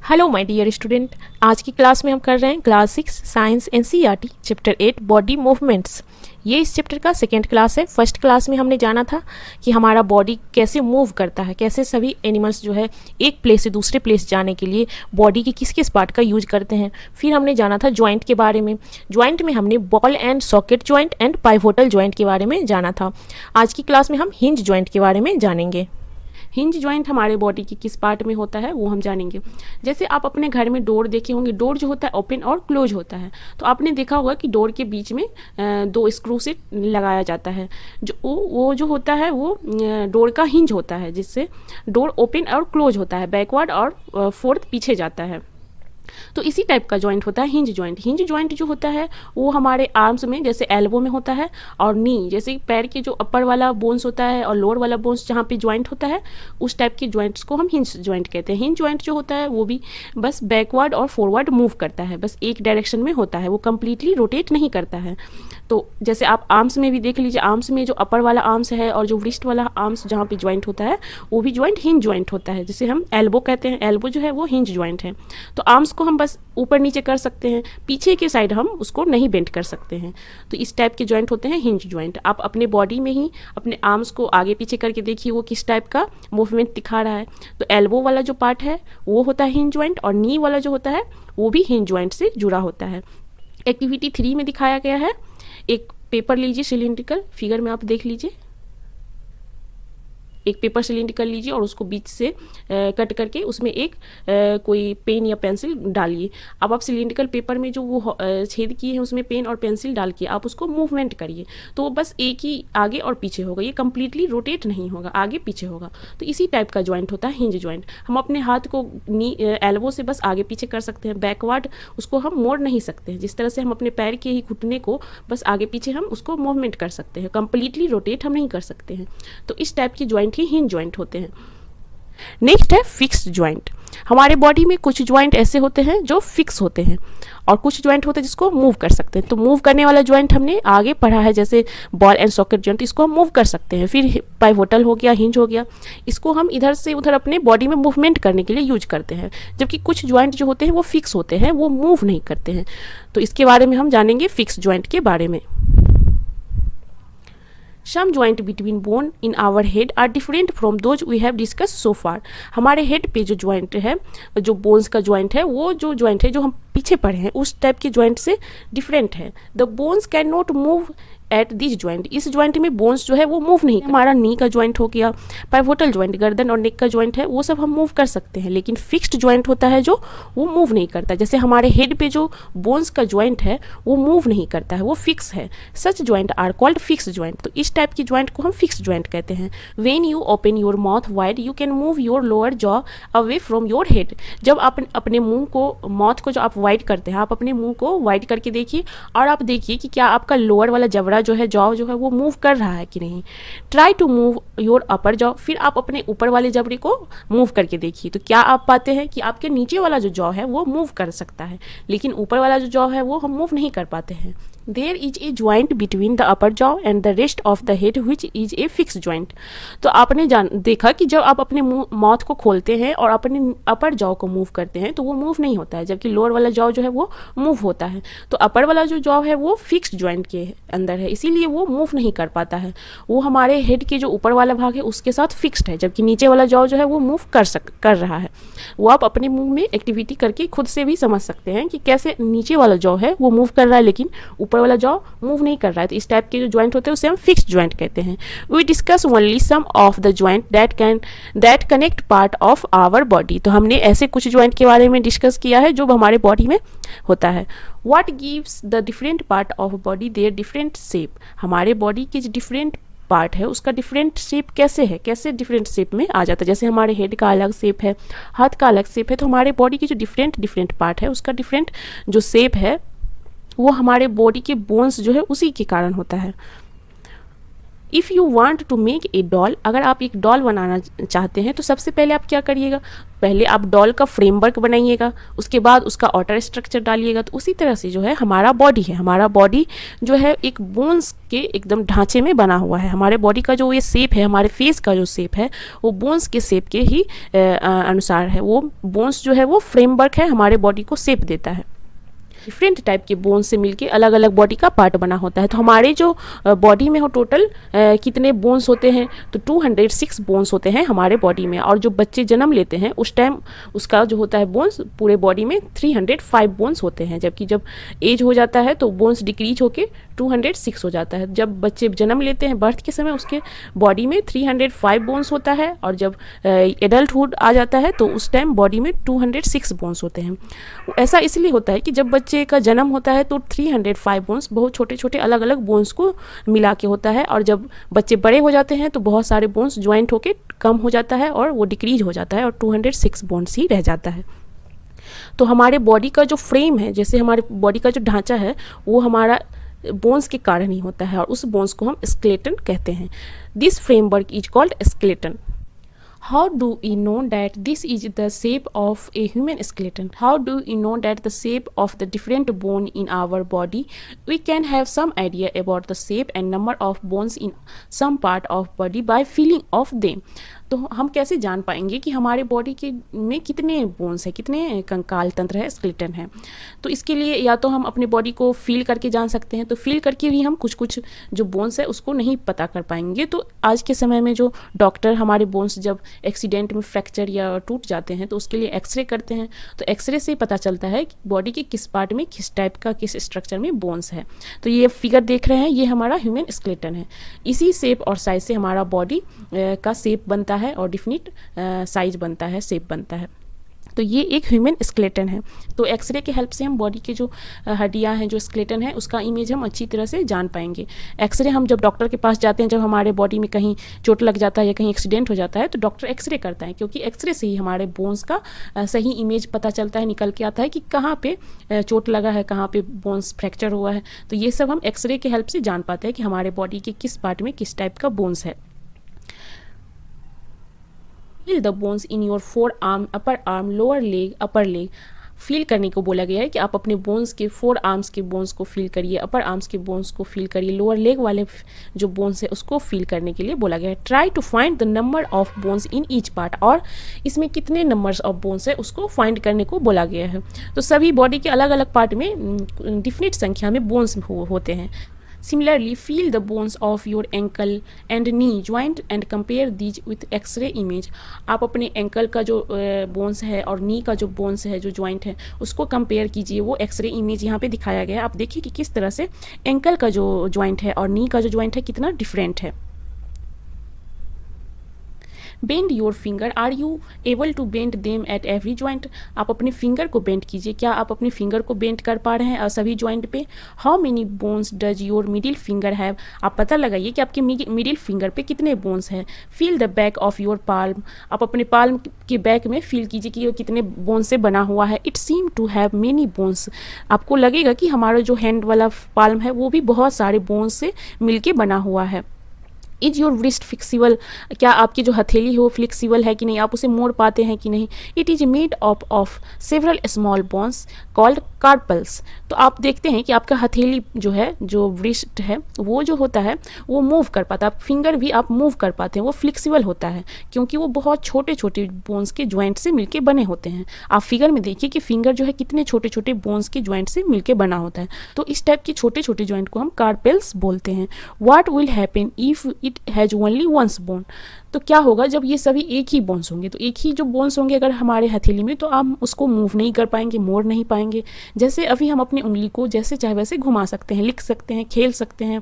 Hello my dear student. आज की class में हम कर रहे हैं class 6 science NCERT chapter 8 body movements. ये इस चैप्टर का सेकेंड क्लास है। फर्स्ट क्लास में हमने जाना था कि हमारा बॉडी कैसे मूव करता है, कैसे सभी एनिमल्स जो है एक प्लेस से दूसरे प्लेस जाने के लिए बॉडी के किस किस पार्ट का यूज करते हैं। फिर हमने जाना था जॉइंट के बारे में। जॉइंट में हमने ball and socket joint and pivotal joint के बारे में जाना था। आज की क्लास में हम हिंज जॉइंट के बारे में जानेंगे। हिंज जॉइंट हमारे बॉडी के किस पार्ट में होता है वो हम जानेंगे। जैसे आप अपने घर में डोर देखे होंगे, डोर जो होता है ओपन और क्लोज होता है। तो आपने देखा होगा कि डोर के बीच में दो स्क्रू से लगाया जाता है। जो वो जो होता है वो डोर का हिंज होता है, जिससे डोर ओपन और क्लोज होता है, बैकवर्ड और फोर्थ पीछे जाता है। तो इसी टाइप का जॉइंट होता है हिंज जॉइंट। हिंज जॉइंट जो होता है वो हमारे आर्म्स में, जैसे एल्बो में होता है, और नी जैसे पैर के जो अपर वाला बोन्स होता है और लोअर वाला बोन्स जहाँ पे जॉइंट होता है, उस टाइप के जॉइंट्स को हम हिंज जॉइंट कहते हैं। हिंज जॉइंट जो होता है वो भी बस बैकवर्ड और फॉरवर्ड मूव करता है, बस एक डायरेक्शन में होता है, वो कम्प्लीटली रोटेट नहीं करता है। तो जैसे आप आर्म्स में भी देख लीजिए, आर्म्स में जो अपर वाला आर्म्स है और जो रिस्ट वाला आर्म्स जहाँ पे जॉइंट होता है वो भी जॉइंट हिंज जॉइंट होता है, जिसे हम एल्बो कहते हैं। एल्बो जो है वो हिंज जॉइंट है। तो आर्म्स को हम बस ऊपर नीचे कर सकते हैं, पीछे के साइड हम उसको नहीं बेंड कर सकते हैं। तो इस टाइप के जॉइंट होते हैं हिंज जॉइंट। आप अपने बॉडी में ही अपने आर्म्स को आगे पीछे करके देखिए वो किस टाइप का मूवमेंट दिखा रहा है। तो एल्बो वाला जो पार्ट है वो होता है हिंज जॉइंट, और नी वाला जो होता है वो भी हिंज जॉइंट से जुड़ा होता है। एक्टिविटी 3 में दिखाया गया है। एक पेपर लीजिए सिलिंड्रिकल, फिगर में आप देख लीजिए। एक पेपर सिलिंड्रिकल लीजिए और उसको बीच से कट करके उसमें एक कोई पेन या पेंसिल डालिए। अब आप सिलिंड्रिकल पेपर में जो वो छेद किए हैं उसमें पेन और पेंसिल डाल के आप उसको मूवमेंट करिए, तो वो बस एक ही आगे और पीछे होगा, ये कम्प्लीटली रोटेट नहीं होगा, आगे पीछे होगा। तो इसी टाइप का जॉइंट होता है हिंज जॉइंट। हम अपने हाथ को एल्बो से बस आगे पीछे कर सकते हैं, बैकवर्ड उसको हम मोड़ नहीं सकते हैं। जिस तरह से हम अपने पैर के ही घुटने को बस आगे पीछे हम उसको मूवमेंट कर सकते हैं, कम्प्लीटली रोटेट हम नहीं कर सकते हैं। तो इस टाइप की जॉइंट ही हिंज जॉइंट होते हैं। नेक्स्ट है फिक्स जॉइंट। हमारे बॉडी में कुछ जॉइंट ऐसे होते हैं जो फिक्स होते हैं और कुछ जॉइंट होते हैं जिसको मूव कर सकते हैं। तो मूव करने वाला जॉइंट हमने आगे पढ़ा है, जैसे बॉल एंड सॉकेट जॉइंट, इसको हम मूव कर सकते हैं। फिर पाइवोटल हो गया, हिंज हो गया, इसको हम इधर से उधर अपने बॉडी में मूवमेंट करने के लिए यूज करते हैं। जबकि कुछ जॉइंट जो होते हैं वो फिक्स होते हैं, वो मूव नहीं करते हैं। तो इसके बारे में हम जानेंगे फिक्स जॉइंट के बारे में। Some joint between bone in our head are different from those we have discussed so far. हमारे हेड पे जो जॉइंट है, जो बोन्स का जॉइंट है, वो जो जॉइंट है जो हम पीछे पढ़े हैं उस टाइप के जॉइंट से डिफरेंट है। The bones can not move at this joint. इस जॉइंट में बोन्स जो है वो मूव नहीं। हमारा नी का जॉइंट हो गया, पाइवोटल जॉइंट गर्दन और नेक का जॉइंट है, वो सब हम मूव कर सकते हैं। लेकिन फिक्स्ड जॉइंट होता है जो वो मूव नहीं करता। जैसे हमारे हेड पे जो बोन्स का जॉइंट है वो मूव नहीं करता है, वो फिक्स है। Such joint are called fix joint. तो इस टाइप की जॉइंट को हम फिक्स जॉइंट कहते हैं। When you open your mouth wide you can move your lower jaw away from your head. जब आप अपने मुंह को, माउथ को जो आप वाइड करते हैं, आप अपने मुंह को वाइड करके देखिए और आप देखिए कि क्या आपका लोअर वाला जबड़ा जो है, जॉ जो है, वो मूव कर रहा है कि नहीं। Try to move your upper jaw. फिर आप अपने ऊपर वाले जबड़े को मूव करके देखिए, तो क्या आप पाते हैं कि आपके नीचे वाला जो जॉ है वो मूव कर सकता है, लेकिन ऊपर वाला जो जॉ है वो हम मूव नहीं कर पाते हैं। There is a joint between the upper jaw and the rest of the head which is a fix joint. तो आपने देखा कि जब आप अपने माउथ को खोलते हैं और अपने अपर जॉ को मूव करते हैं तो वो मूव नहीं होता है, जबकि लोअर वाला जॉ जो है वो मूव होता है। तो अपर वाला जो जॉ है वो फिक्स जॉइंट के अंदर है, इसीलिए वो मूव नहीं कर पाता है। वो हमारे हेड के जो ऊपर वाला भाग है उसके साथ फिक्स्ड है, जबकि नीचे वाला जॉ जो है वो मूव कर रहा है। वो आप अपने मुंह में एक्टिविटी करके खुद से भी समझ सकते हैं कि कैसे नीचे वाला जॉ है वो मूव कर रहा है लेकिन ऊपर वाला जॉ मूव नहीं कर रहा है। तो इस टाइप के जो जॉइंट होते हैं उसे हम फिक्स्ड जॉइंट कहते हैं। We discuss only some of the joint that connect part of our body. तो हमने ऐसे कुछ जॉइंट के बारे में डिस्कस किया है जो हमारे बॉडी में होता है। What gives the different part of body their different shape. हमारे बॉडी के जो डिफरेंट पार्ट है उसका डिफरेंट शेप कैसे है, कैसे डिफरेंट शेप में आ जाता है। जैसे हमारे हेड का अलग शेप है, हाथ का अलग शेप है, तो हमारे बॉडी की जो डिफरेंट पार्ट है उसका डिफरेंट जो शेप है वो हमारे बॉडी के बोन्स जो है उसी के कारण होता है। If you want to make a doll, अगर आप एक डॉल बनाना चाहते हैं तो सबसे पहले आप क्या करिएगा, पहले आप डॉल का फ्रेमवर्क बनाइएगा, उसके बाद उसका आउटर स्ट्रक्चर डालिएगा। तो उसी तरह से जो है हमारा बॉडी है, हमारा बॉडी जो है एक बोन्स के एकदम ढांचे में बना हुआ है। हमारे बॉडी का जो ये शेप है, हमारे फेस का जो शेप है वो बोन्स के शेप के ही अनुसार है। वो बोन्स जो है वो फ्रेमवर्क है, हमारे बॉडी को शेप देता है। डिफरेंट टाइप के बोन्स से मिलके अलग अलग बॉडी का पार्ट बना होता है। तो हमारे जो बॉडी में हो टोटल कितने बोन्स होते हैं, तो 206 बोन्स होते हैं हमारे बॉडी में। और जो बच्चे जन्म लेते हैं उस टाइम उसका जो होता है बोन्स पूरे बॉडी में 305 बोन्स होते हैं, जबकि जब एज हो जाता है तो बोन्स डिक्रीज होके 206 हो जाता है। जब बच्चे जन्म लेते हैं बर्थ के समय उसके बॉडी में 305 बोन्स होता है, और जब एडल्टहुड आ जाता है तो उस टाइम बॉडी में 206 बोन्स होते हैं। ऐसा इसलिए होता है कि जब बच्चे का जन्म होता है तो 305 बोन्स बहुत छोटे छोटे अलग अलग बोन्स को मिला के होता है, और जब बच्चे बड़े हो जाते हैं तो बहुत सारे बोन्स ज्वाइंट होके कम हो जाता है और वो डिक्रीज हो जाता है और 206 बोन्स ही रह जाता है। तो हमारे बॉडी का जो फ्रेम है, जैसे हमारे बॉडी का जो ढांचा है वो हमारा बोन्स के कारण ही होता है, और उस बोन्स को हम स्केलेटन कहते हैं। This framework is called skeleton. How do we know that this is the shape of a human skeleton? How do we know that the shape of the different bone in our body? We can have some idea about the shape and number of bones in some part of body by feeling of them. तो हम कैसे जान पाएंगे कि हमारे body के में कितने बोन्स है, कितने कंकाल तंत्र है, स्केलेटन है। तो इसके लिए या तो हम अपने बॉडी को फील करके जान सकते हैं, तो फील करके भी हम कुछ कुछ जो बोन्स है उसको नहीं पता कर पाएंगे। तो आज के समय में जो डॉक्टर हमारे बोन्स जब एक्सीडेंट में फ्रैक्चर या टूट जाते हैं तो उसके लिए एक्सरे करते हैं, तो एक्सरे से पता चलता है कि बॉडी के किस पार्ट में किस टाइप का किस स्ट्रक्चर में बोन्स है। तो ये फिगर देख रहे हैं, ये हमारा ह्यूमन स्केलेटन है। इसी शेप और साइज से हमारा बॉडी का शेप बनता है और डिफिनिट साइज बनता है, शेप बनता है। तो ये एक ह्यूमन स्केलेटन है। तो एक्सरे के हेल्प से हम बॉडी के जो हड्डियां हैं, जो स्केलेटन है, उसका इमेज हम अच्छी तरह से जान पाएंगे। एक्सरे हम जब डॉक्टर के पास जाते हैं, जब हमारे बॉडी में कहीं चोट लग जाता है या कहीं एक्सीडेंट हो जाता है, तो डॉक्टर एक्सरे करता है, क्योंकि एक्सरे से ही हमारे बोन्स का सही इमेज पता चलता है, निकल के आता है कि कहाँ पे चोट लगा है, कहाँ पे बोन्स फ्रैक्चर हुआ है। तो ये सब हम एक्सरे के हेल्प से जान पाते हैं कि हमारे बॉडी के किस पार्ट में किस टाइप का बोन्स है। Feel the bones in your four arm, upper arm, lower leg, upper leg. Feel करने को बोला गया है कि आप अपने बोन्स के फोर आर्म्स के बोन्स को फील करिए, अपर आर्म्स के बोन्स को फील करिए, लोअर लेग वाले जो बोन्स है उसको फील करने के लिए बोला गया है। Try to find the number of bones in each part, और इसमें कितने नंबर्स ऑफ बोन्स है उसको फाइंड करने को बोला गया है। तो सभी बॉडी के अलग अलग पार्ट में डिफिनिट संख्या में बोन्स होते हैं। Similarly, feel the bones of your ankle and knee joint and compare these with X-ray image. आप अपने एंकल का जो बोन्स है और नी का जो बोन्स है, जो ज्वाइंट है, उसको कंपेयर कीजिए। वो एक्सरे इमेज यहाँ पे दिखाया गया है। आप देखिए कि किस तरह से एंकल का जो ज्वाइंट है और नी का जो ज्वाइंट है कितना डिफरेंट है। Bend your finger, are you able to bend them at every joint. आप अपने फिंगर को बेंड कीजिए, क्या आप अपने फिंगर को बेंड कर पा रहे हैं सभी ज्वाइंट पे। How many bones does your middle finger have, आप पता लगाइए कि आपके मिडिल फिंगर पे कितने बोन्स हैं। Feel the back of your palm, आप अपने पाल्म के बैक में फील कीजिए कि ये कितने बोन्स से बना हुआ है। It seem to have many bones, आपको लगेगा कि हमारा जो हैंड वाला पाल्म है वो भी बहुत सारे बोन्स से मिलके बना हुआ है। इज योर व्रिस्ट फ्लेक्सिबल, क्या आपकी जो हथेली है वो फ्लेक्सिबल है कि नहीं, आप उसे मोड़ पाते हैं कि नहीं। It is made up of several small bones called carpals, तो आप देखते हैं कि आपका हथेली जो है, जो व्रिस्ट है, वो जो होता है वो मूव कर पाता है, फिंगर भी आप मूव कर पाते हैं, वो फ्लेक्सिबल होता है क्योंकि वो बहुत छोटे छोटे बोन्स के ज्वाइंट से मिलके बने होते हैं। आप फिगर में देखिए कि फिंगर जो है कितने छोटे छोटे बोन्स के ज्वाइंट से मिलके बना होता है। तो इस टाइप के छोटे छोटे ज्वाइंट को हम कार्पेल्स बोलते हैं। What will happen if it has only once bone, तो क्या होगा जब ये सभी एक ही बोन्स होंगे। तो एक ही जो बोन्स होंगे अगर हमारे हथेली में, तो हम उसको मूव नहीं कर पाएंगे, मोड़ नहीं पाएंगे। जैसे अभी हम अपनी उंगली को जैसे चाहे वैसे घुमा सकते हैं, लिख सकते हैं, खेल सकते हैं,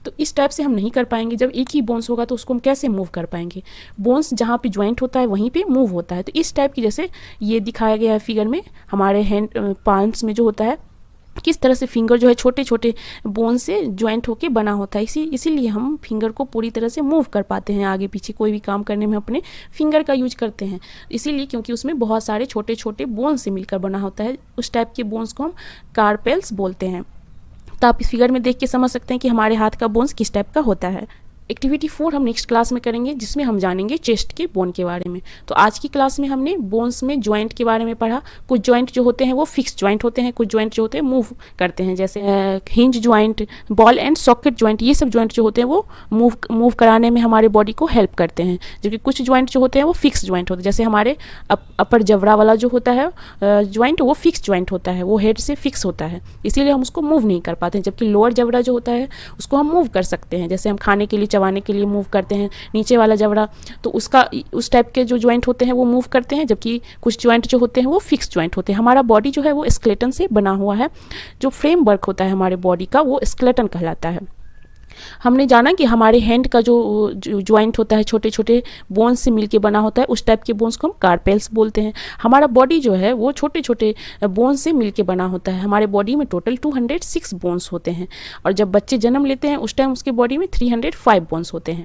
तो इस टाइप से हम नहीं कर पाएंगे। जब एक ही बोन्स होगा तो उसको हम कैसे मूव कर पाएंगे। बोन्स जहाँ पे ज्वाइंट होता है वहीं पे मूव होता है। तो इस टाइप की, जैसे ये दिखाया गया है फिगर में, हमारे हैंड पाल्म्स में जो होता है किस तरह से फिंगर जो है छोटे छोटे बोन से ज्वाइंट होके बना होता है। इसीलिए हम फिंगर को पूरी तरह से मूव कर पाते हैं, आगे पीछे कोई भी काम करने में अपने फिंगर का यूज करते हैं, इसीलिए क्योंकि उसमें बहुत सारे छोटे छोटे बोन से मिलकर बना होता है। उस टाइप के बोन्स को हम कार्पेल्स बोलते हैं। तो आप इस फिगर में देख के समझ सकते हैं कि हमारे हाथ का बोन्स किस टाइप का होता है। एक्टिविटी 4 हम नेक्स्ट क्लास में करेंगे, जिसमें हम जानेंगे चेस्ट के बोन के बारे में। तो आज की क्लास में हमने बोन्स में जॉइंट के बारे में पढ़ा। कुछ जॉइंट जो होते हैं वो फिक्स जॉइंट होते हैं, कुछ जॉइंट जो होते हैं मूव करते हैं, जैसे hinge joint, ball and socket joint. ये सब जॉइंट जो होते हैं वो मूव कराने में हमारे बॉडी को हेल्प करते हैं, जबकि कुछ जॉइंट जो होते हैं वो फिक्स जॉइंट होते हैं। जैसे हमारे अपर जबड़ा वाला जो होता है जॉइंट, वो फिक्स जॉइंट होता है, वो हेड से फिक्स होता है, इसीलिए हम उसको मूव नहीं कर पाते हैं। जबकि लोअर जबड़ा जो होता है उसको हम मूव कर सकते हैं, जैसे हम खाने के लिए, चबाने के लिए मूव करते हैं। नीचे वाला जबड़ा तो उसका उस टाइप के जो जॉइंट होते हैं वो मूव करते हैं, जबकि कुछ जॉइंट जो होते हैं वो फिक्स जॉइंट होते हैं। हमारा बॉडी जो है वो स्केलेटन से बना हुआ है। जो फ्रेमवर्क होता है हमारे बॉडी का वो स्केलेटन कहलाता है। हमने जाना कि हमारे हैंड का जो जॉइंट होता है छोटे छोटे बोन्स से मिलके बना होता है, उस टाइप के बोन्स को हम कार्पेल्स बोलते हैं। हमारा बॉडी जो है वो छोटे छोटे बोन्स से मिलके बना होता है। हमारे बॉडी में टोटल 206 बोन्स होते हैं, और जब बच्चे जन्म लेते हैं उस टाइम उसके बॉडी में 305 बोन्स होते हैं।